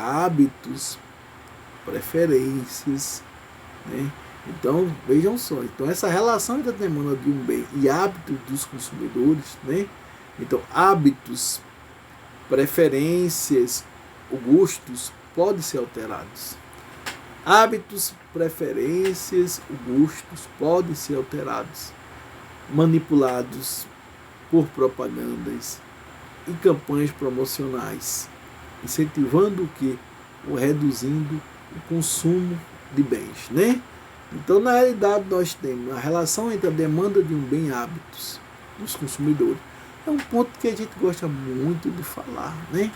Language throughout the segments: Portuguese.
hábitos, preferências, né? Então, vejam só, então essa relação entre a demanda de um bem e hábitos dos consumidores, né? Então, hábitos, preferências, gostos podem ser alterados. Hábitos, preferências, gostos podem ser alterados, manipulados por propagandas e campanhas promocionais, incentivando o que? Ou reduzindo o consumo de bens, né? Então, na realidade, nós temos a relação entre a demanda de um bem e hábitos dos consumidores. É um ponto que a gente gosta muito de falar, né?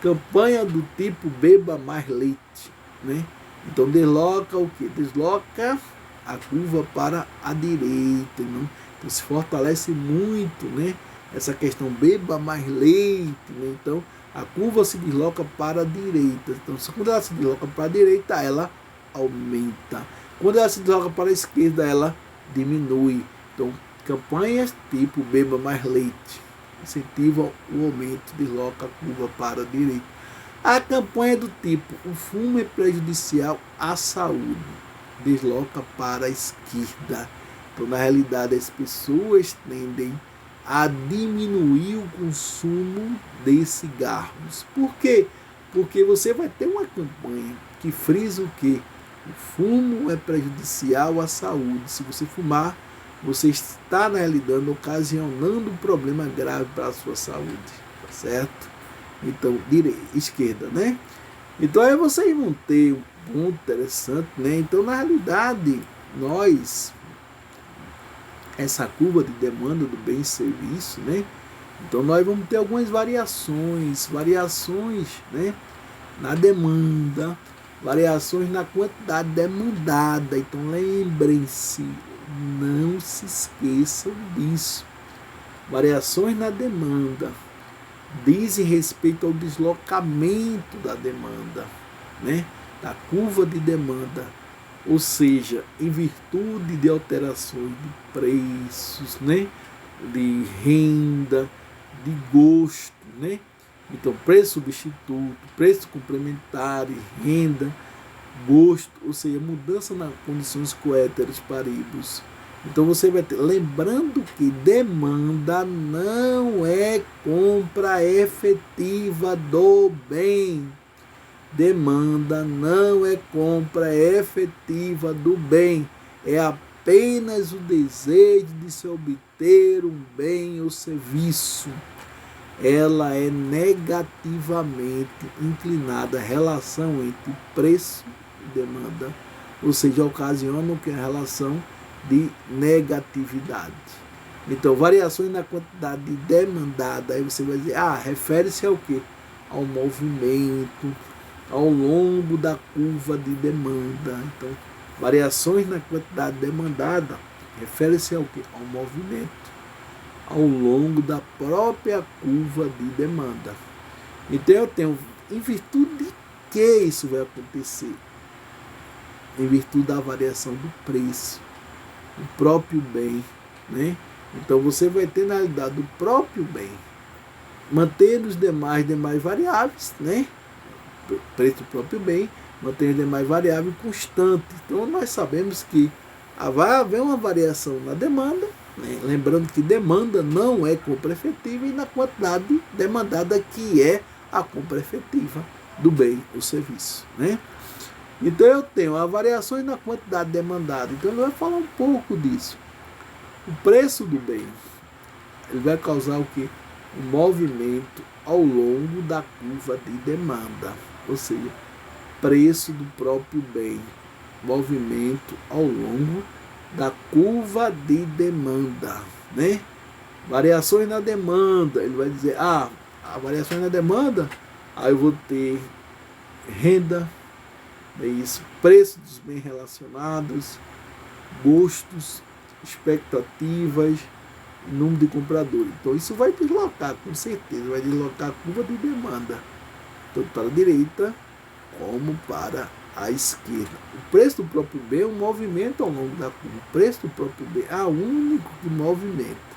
Campanha do tipo beba mais leite, né? Então, desloca o quê? Desloca a curva para a direita, não? Então, se fortalece muito, né? Essa questão beba mais leite, né? Então, a curva se desloca para a direita. Então, quando ela se desloca para a direita, ela aumenta. Quando ela se desloca para a esquerda, ela diminui. Então, campanhas tipo beba mais leite incentivam o aumento, desloca a curva para a direita. A campanha do tipo o fumo é prejudicial à saúde, desloca para a esquerda. Então, na realidade, as pessoas tendem a diminuir o consumo de cigarros. Por quê? Porque você vai ter uma campanha que frisa o quê? O fumo é prejudicial à saúde. Se você fumar, você está, na realidade, ocasionando um problema grave para a sua saúde. Tá certo? Então, esquerda, né? Então, aí vocês vão ter um ponto interessante, né? Então, na realidade, essa curva de demanda do bem e serviço, né? Então, nós vamos ter algumas variações, né? Na demanda, variações na quantidade demandada. Então, lembrem-se, não se esqueçam disso. Variações na demanda dizem respeito ao deslocamento da demanda, né? Da curva de demanda, ou seja, em virtude de alterações de preços, né? De renda, de gosto, né? Então, preço substituto, preço complementar, renda, gosto, ou seja, mudança nas condições coeteras paribus. Então, você vai ter, lembrando que demanda não é compra efetiva do bem. Demanda não é compra efetiva do bem. É apenas o desejo de se obter um bem ou serviço. Ela é negativamente inclinada à relação entre preço e demanda, ou seja, ocasiona que a relação de negatividade. Então, variações na quantidade demandada, aí você vai dizer, refere-se ao quê? Ao movimento, ao longo da curva de demanda. Então, variações na quantidade demandada, refere-se ao quê? Ao movimento ao longo da própria curva de demanda. Então, eu tenho, em virtude de que isso vai acontecer? Em virtude da variação do preço, do próprio bem, né? Então, você vai ter, na realidade, do próprio bem, mantendo os demais variáveis, né? Preço do próprio bem, mantendo os demais variáveis constantes. Então, nós sabemos que vai haver uma variação na demanda, né? Lembrando que demanda não é compra efetiva e na quantidade demandada que é a compra efetiva do bem ou serviço, né? Então, eu tenho as variações na quantidade demandada. Então, ele vai falar um pouco disso. O preço do bem, ele vai causar o quê? Um movimento ao longo da curva de demanda, ou seja, preço do próprio bem, movimento ao longo da curva de demanda, né? Variações na demanda, ele vai dizer, variações na demanda, aí eu vou ter renda, é isso, preço dos bens relacionados, gostos, expectativas, número de compradores. Então, isso vai deslocar, com certeza, vai deslocar a curva de demanda, tanto para a direita como para a esquerda. O preço do próprio bem é um movimento ao longo da curva. O preço do próprio bem é o único que movimenta.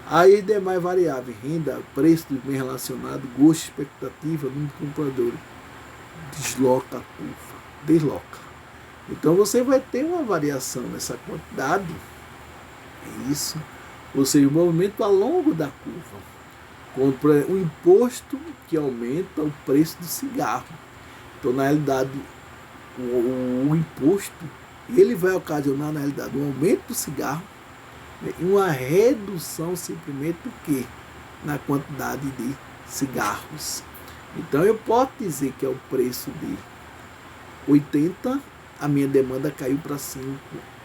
Aí, demais variáveis, renda, preço dos bens relacionados, gosto, expectativa, número de compradores. desloca a curva, desloca. Então você vai ter uma variação nessa quantidade, é isso, ou seja, o movimento ao longo da curva. Contra o imposto que aumenta o preço do cigarro. Então, na realidade, o imposto, ele vai ocasionar, na realidade, um aumento do cigarro, né, e uma redução simplesmente do quê? Na quantidade de cigarros. Então, eu posso dizer que é o preço de 80, a minha demanda caiu para 5,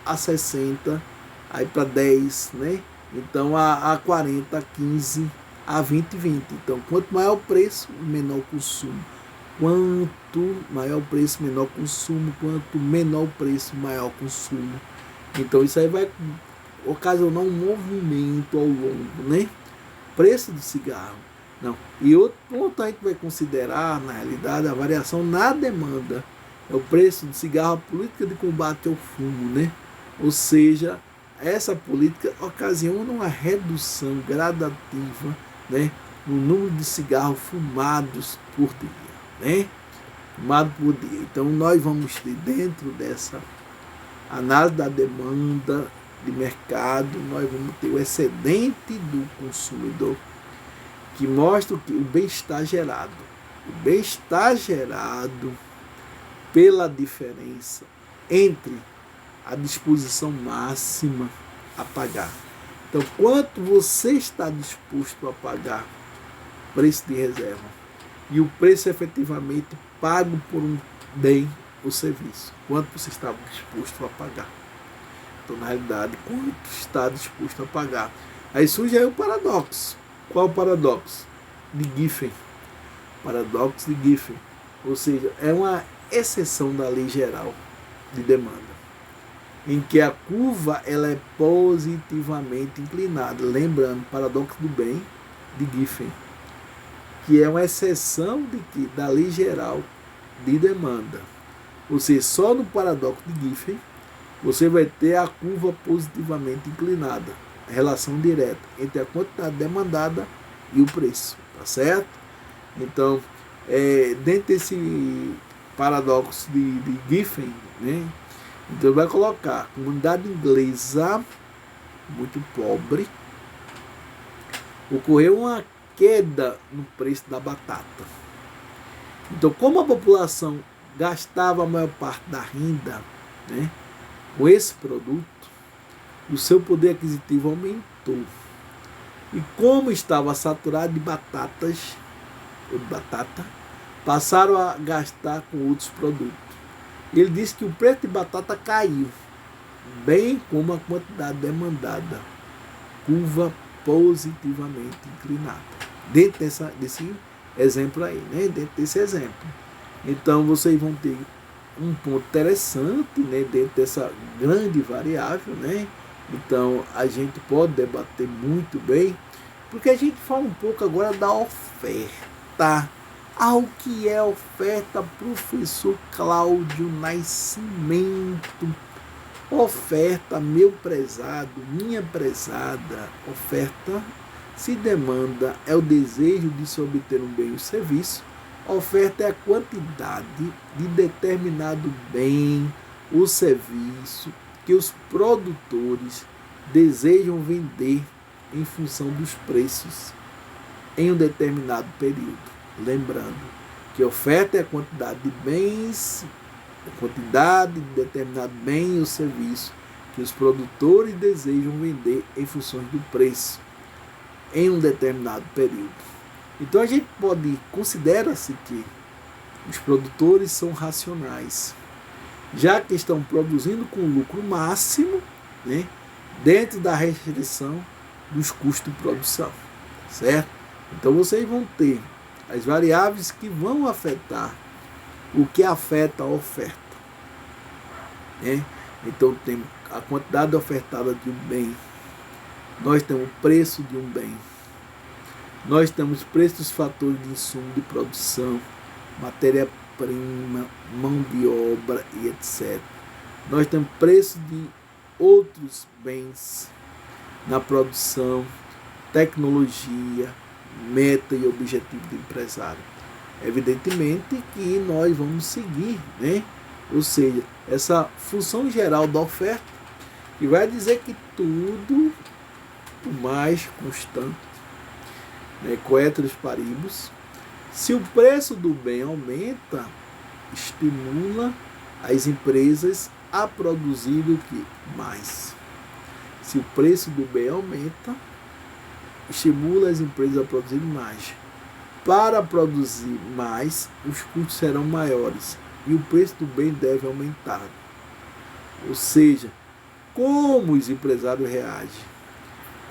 a 60, aí para 10, né? Então, a 40, a 15, a 20, 20. Então, quanto maior o preço, menor o consumo. Quanto maior o preço, menor o consumo. Quanto menor o preço, maior o consumo. Então, isso aí vai ocasionar um movimento ao longo, né? Preço do cigarro. Não. E outro ponto a gente vai considerar, na realidade, a variação na demanda. É o preço do cigarro, a política de combate ao fumo, né? Ou seja, essa política ocasiona uma redução gradativa, né, no número de cigarros fumados por dia, né? Fumado por dia. Então nós vamos ter, dentro dessa análise da demanda de mercado, nós vamos ter o excedente do consumidor, que mostra que o bem-estar gerado. O bem-estar gerado pela diferença entre a disposição máxima a pagar. Então, quanto você está disposto a pagar preço de reserva e o preço efetivamente pago por um bem ou serviço, quanto você está disposto a pagar. Então, na realidade, quanto está disposto a pagar. Aí surge aí o paradoxo. Qual o paradoxo? De Giffen. Paradoxo de Giffen. Ou seja, é uma exceção da lei geral de demanda, em que a curva ela é positivamente inclinada. Lembrando, paradoxo do bem de Giffen, que é uma exceção da lei geral de demanda. Ou seja, só no paradoxo de Giffen você vai ter a curva positivamente inclinada, a relação direta entre a quantidade demandada e o preço, tá certo? Então, dentro desse paradoxo de Giffen, né? Então vai colocar comunidade inglesa muito pobre, ocorreu uma queda no preço da batata. Então, como a população gastava a maior parte da renda, né, com esse produto, o seu poder aquisitivo aumentou. E como estava saturado de batata, passaram a gastar com outros produtos. Ele disse que o preço de batata caiu, bem como a quantidade demandada, curva positivamente inclinada. Dentro desse exemplo aí, né? Dentro desse exemplo. Então vocês vão ter um ponto interessante, né? Dentro dessa grande variável, né? Então a gente pode debater muito bem, porque a gente fala um pouco agora da oferta. Ao que é oferta, professor Cláudio Nascimento? Oferta, meu prezado, minha prezada, oferta se demanda é o desejo de se obter um bem ou serviço. Oferta é a quantidade de determinado bem ou serviço que os produtores desejam vender em função dos preços em um determinado período. Lembrando que oferta é a quantidade de bens, a quantidade de determinado bem ou serviço que os produtores desejam vender em função do preço em um determinado período. Então a gente considera-se que os produtores são racionais, já que estão produzindo com lucro máximo, né, dentro da restrição dos custos de produção, certo? Então vocês vão ter as variáveis que vão afetar o que afeta a oferta, né? Então temos a quantidade ofertada de um bem, nós temos o preço de um bem, nós temos preço dos fatores de insumo de produção, matéria-prima, mão de obra e etc. Nós temos preço de outros bens na produção, tecnologia, meta e objetivo do empresário. Evidentemente que nós vamos seguir, né? Ou seja, essa função geral da oferta, que vai dizer que tudo o mais constante, né? Coeteros paribus. Se o preço do bem aumenta, estimula as empresas a produzir o que? Mais. Se o preço do bem aumenta, estimula as empresas a produzir mais. Para produzir mais, os custos serão maiores e o preço do bem deve aumentar. Ou seja, como os empresários reagem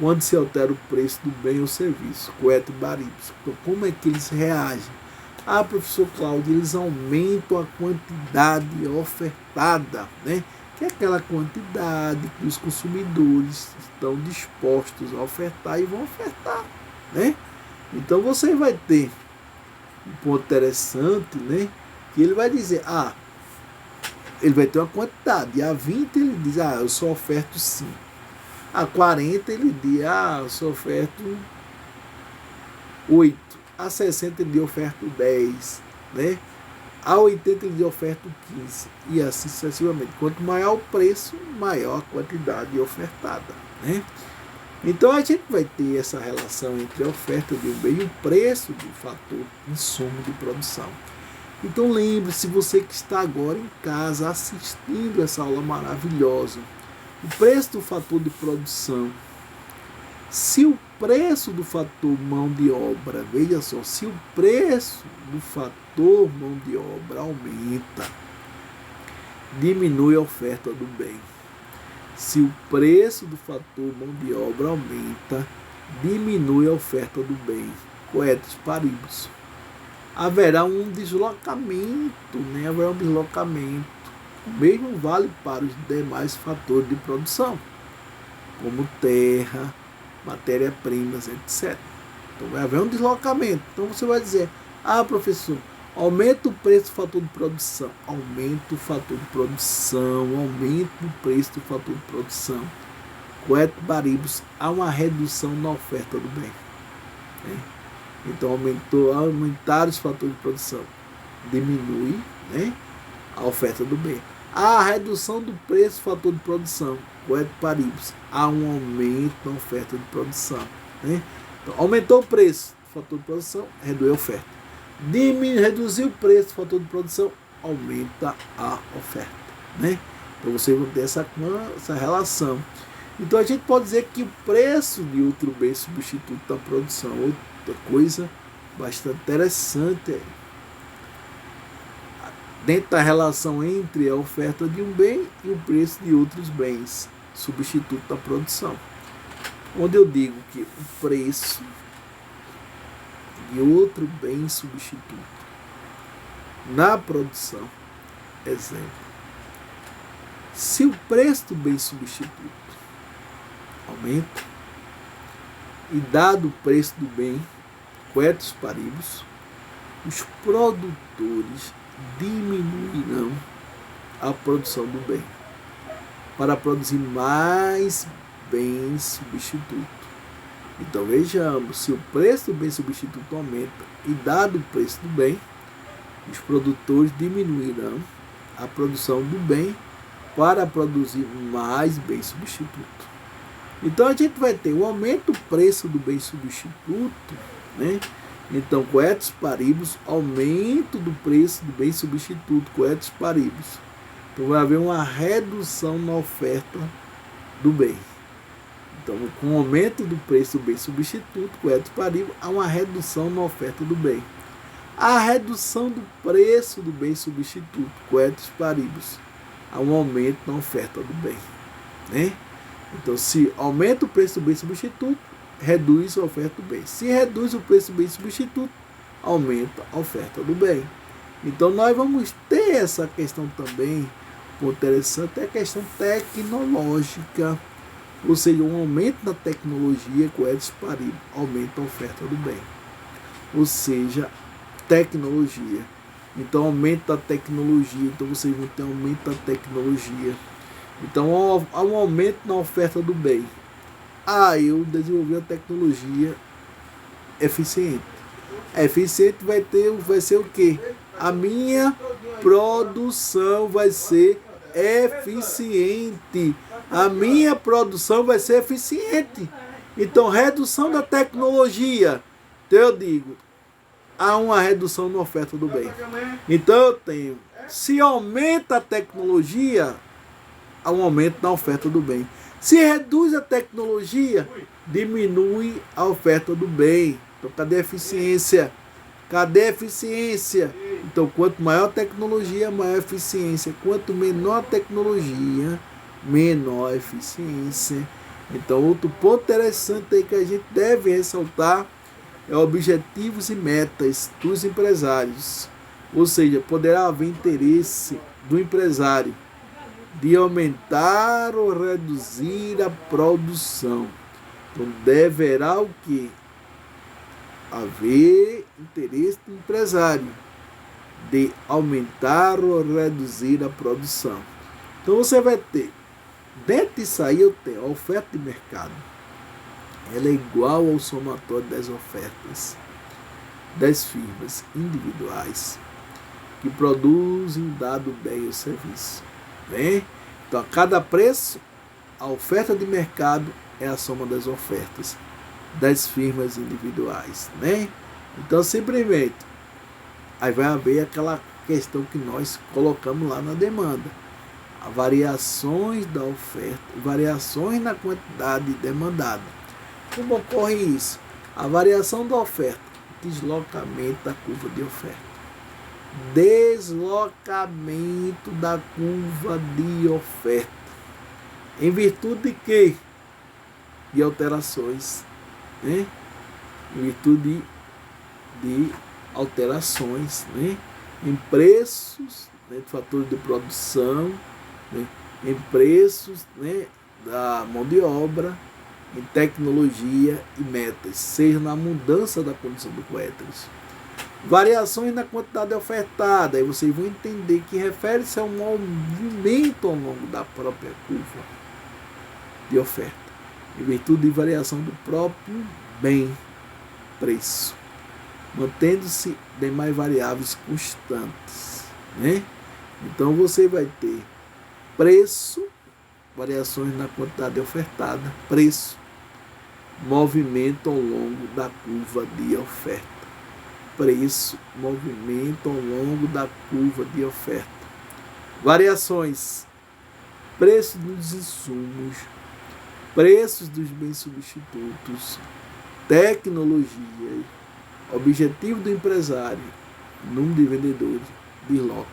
quando se altera o preço do bem ou serviço? Coeteros paribus. Então, como é que eles reagem? Ah, professor Cláudio, eles aumentam a quantidade ofertada, né? Que é aquela quantidade que os consumidores estão dispostos a ofertar e vão ofertar, né? Então você vai ter um ponto interessante, né? Que ele vai dizer, ele vai ter uma quantidade, e a 20 ele diz, eu só oferto 5. A 40 ele diz, eu só oferto 8. A 60 ele diz, oferto 10, né? A 80 ele diz, oferto 15. E assim sucessivamente. Quanto maior o preço, maior a quantidade ofertada, né? Então a gente vai ter essa relação entre a oferta de um bem e o preço do fator insumo de produção. Então lembre-se, você que está agora em casa assistindo essa aula maravilhosa, o preço do fator de produção. Se o preço do fator mão de obra, veja só, se o preço do fator mão de obra aumenta, diminui a oferta do bem. Se o preço do fator mão de obra aumenta, diminui a oferta do bem. Coeteros paribus. Haverá um deslocamento, né? Haverá um deslocamento. O mesmo vale para os demais fatores de produção, como terra, matéria-primas, etc. Então vai haver um deslocamento. Então você vai dizer, professor, aumenta o preço do fator de produção. Aumenta o fator de produção, aumenta o preço do fator de produção. Coeteros paribus, há uma redução na oferta do bem, né? Então aumentar os fatores de produção, diminui, né, a oferta do bem. A redução do preço do fator de produção, coeteros paribus, há um aumento na oferta de produção, né? Então, aumentou o preço do fator de produção, reduz a oferta. Reduzir o preço do fator de produção, aumenta a oferta, né? Então vocês vão ter essa relação. Então a gente pode dizer que o preço de outro bem substituto da produção, outra coisa bastante interessante dentro da relação entre a oferta de um bem e o preço de outros bens substituto da produção, onde eu digo que o preço de outro bem substituto na produção, exemplo, se o preço do bem substituto aumenta e dado o preço do bem, coeteros paribus, os produtores diminuirão a produção do bem para produzir mais bens substituto. Então vejamos, se o preço do bem substituto aumenta e dado o preço do bem, os produtores diminuirão a produção do bem para produzir mais bem substituto. Então a gente vai ter o aumento do preço do bem substituto, né? Então, coeteros paribus, aumento do preço do bem substituto, coeteros paribus. Então vai haver uma redução na oferta do bem. Então, com o aumento do preço do bem substituto, coeteros paribus, há uma redução na oferta do bem. A redução do preço do bem substituto, coeteros paribus, há um aumento na oferta do bem, né? Então, se aumenta o preço do bem substituto, reduz a oferta do bem. Se reduz o preço do bem substituto, aumenta a oferta do bem. Então, nós vamos ter essa questão também, interessante, é a questão tecnológica, ou seja, um aumento da tecnologia, coeteros paribus, aumenta a oferta do bem. Ou seja, tecnologia. Então, aumento da tecnologia. Então, vocês vão ter aumento da tecnologia. Então, há um aumento na oferta do bem. Eu desenvolvi uma tecnologia eficiente. Eficiente vai ser o quê? A minha produção vai ser eficiente. A minha produção vai ser eficiente. Então, redução da tecnologia. Então, eu digo, há uma redução na oferta do bem. Então, eu tenho, se aumenta a tecnologia, há um aumento na oferta do bem. Se reduz a tecnologia, diminui a oferta do bem. Então, cadê a eficiência? Cadê a eficiência? Então, quanto maior a tecnologia, maior a eficiência. Quanto menor a tecnologia, menor a eficiência. Então, outro ponto interessante aí que a gente deve ressaltar é objetivos e metas dos empresários. Ou seja, poderá haver interesse do empresário de aumentar ou reduzir a produção. Então, deverá o quê? Haver interesse do empresário de aumentar ou reduzir a produção. Então, você vai ter, dentro disso aí eu tenho a oferta de mercado. Ela é igual ao somatório das ofertas das firmas individuais que produzem dado bem ou serviço. Né? Então, a cada preço, a oferta de mercado é a soma das ofertas das firmas individuais. Né? Então, simplesmente, aí vai haver aquela questão que nós colocamos lá na demanda. Variações da oferta, variações na quantidade demandada. Como ocorre isso? A variação da oferta, deslocamento da curva de oferta. Deslocamento da curva de oferta. Em virtude de quê? De alterações. Né? Em virtude de alterações, né? Em preços, né, de fatores de produção, né, em preços, né, da mão de obra, em tecnologia e metas, seja na mudança da condição do coeteres. Variações na quantidade ofertada, aí vocês vão entender que refere-se a um movimento ao longo da própria curva de oferta, em virtude de variação do próprio bem, preço, mantendo-se demais variáveis constantes. Né? Então você vai ter preço, variações na quantidade ofertada, preço, movimento ao longo da curva de oferta. Preço, movimento ao longo da curva de oferta. Variações, preço dos insumos, preços dos bens substitutos, tecnologia, objetivo do empresário, número de vendedores, desloca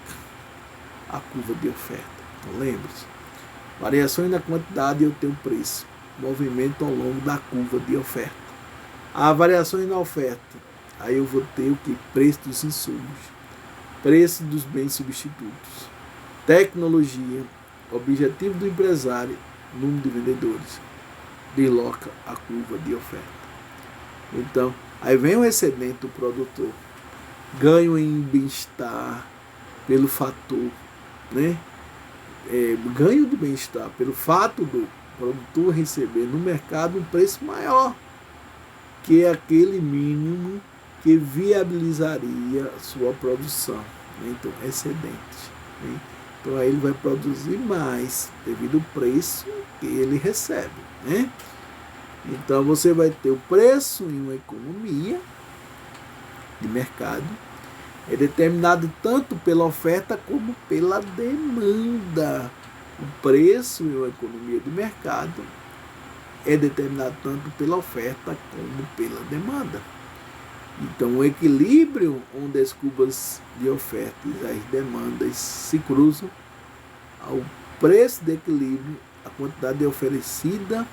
a curva de oferta. Então, lembre-se, variações na quantidade eu tenho preço, movimento ao longo da curva de oferta. Há variações na oferta, aí eu vou ter o que? Preço dos insumos, preço dos bens substitutos, tecnologia, objetivo do empresário, número de vendedores, desloca a curva de oferta. Então, aí vem o excedente do produtor, ganho em bem-estar pelo fator, né? Ganho do bem-estar pelo fato do produtor receber no mercado um preço maior que aquele mínimo que viabilizaria a sua produção. Né? Então, excedente. Né? Então, aí ele vai produzir mais devido ao preço que ele recebe. Né? Então, você vai ter o preço em uma economia de mercado, é determinado tanto pela oferta como pela demanda. O preço em uma economia de mercado é determinado tanto pela oferta como pela demanda. Então, o equilíbrio onde as curvas de oferta e as demandas se cruzam, ao preço de equilíbrio, a quantidade oferecida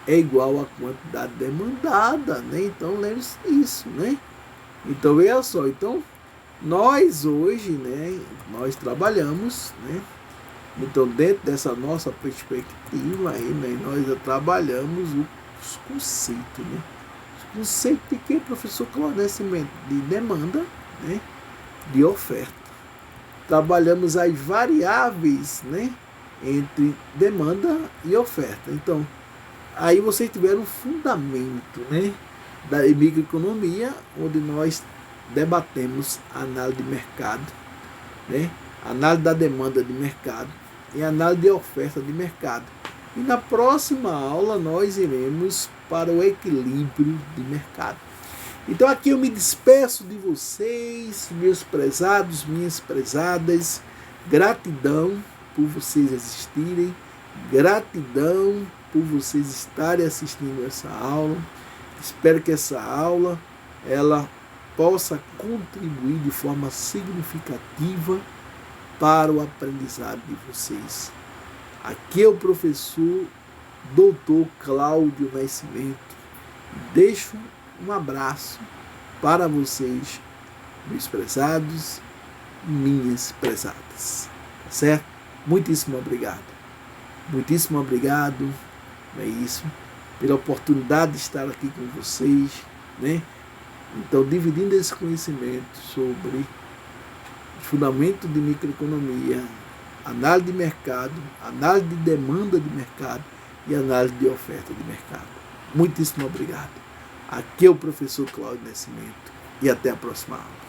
é igual à quantidade demandada, né? Então, lembre-se disso, né? Então, veja só, então, nós hoje, né, nós trabalhamos, né? Então, dentro dessa nossa perspectiva aí, né, nós trabalhamos os conceitos, né? Os conceitos de que, professor Claudete? De demanda, né? De oferta. Trabalhamos as variáveis, né? Entre demanda e oferta. Então, aí vocês tiveram um fundamento, né? Da microeconomia, onde nós debatemos a análise de mercado, né? Análise da demanda de mercado e análise de oferta de mercado. E na próxima aula nós iremos para o equilíbrio de mercado. Então aqui eu me despeço de vocês, meus prezados, minhas prezadas. Gratidão por vocês existirem, gratidão por vocês estarem assistindo essa aula. Espero que essa aula ela possa contribuir de forma significativa para o aprendizado de vocês. Aqui é o professor Dr. Cláudio Nascimento. Deixo um abraço para vocês, meus prezados e minhas prezadas. Tá certo? Muitíssimo obrigado. Muitíssimo obrigado, é isso, pela oportunidade de estar aqui com vocês, né? Então, dividindo esse conhecimento sobre fundamento de microeconomia, análise de mercado, análise de demanda de mercado e análise de oferta de mercado. Muitíssimo obrigado. Aqui é o professor Cláudio Nascimento e até a próxima aula.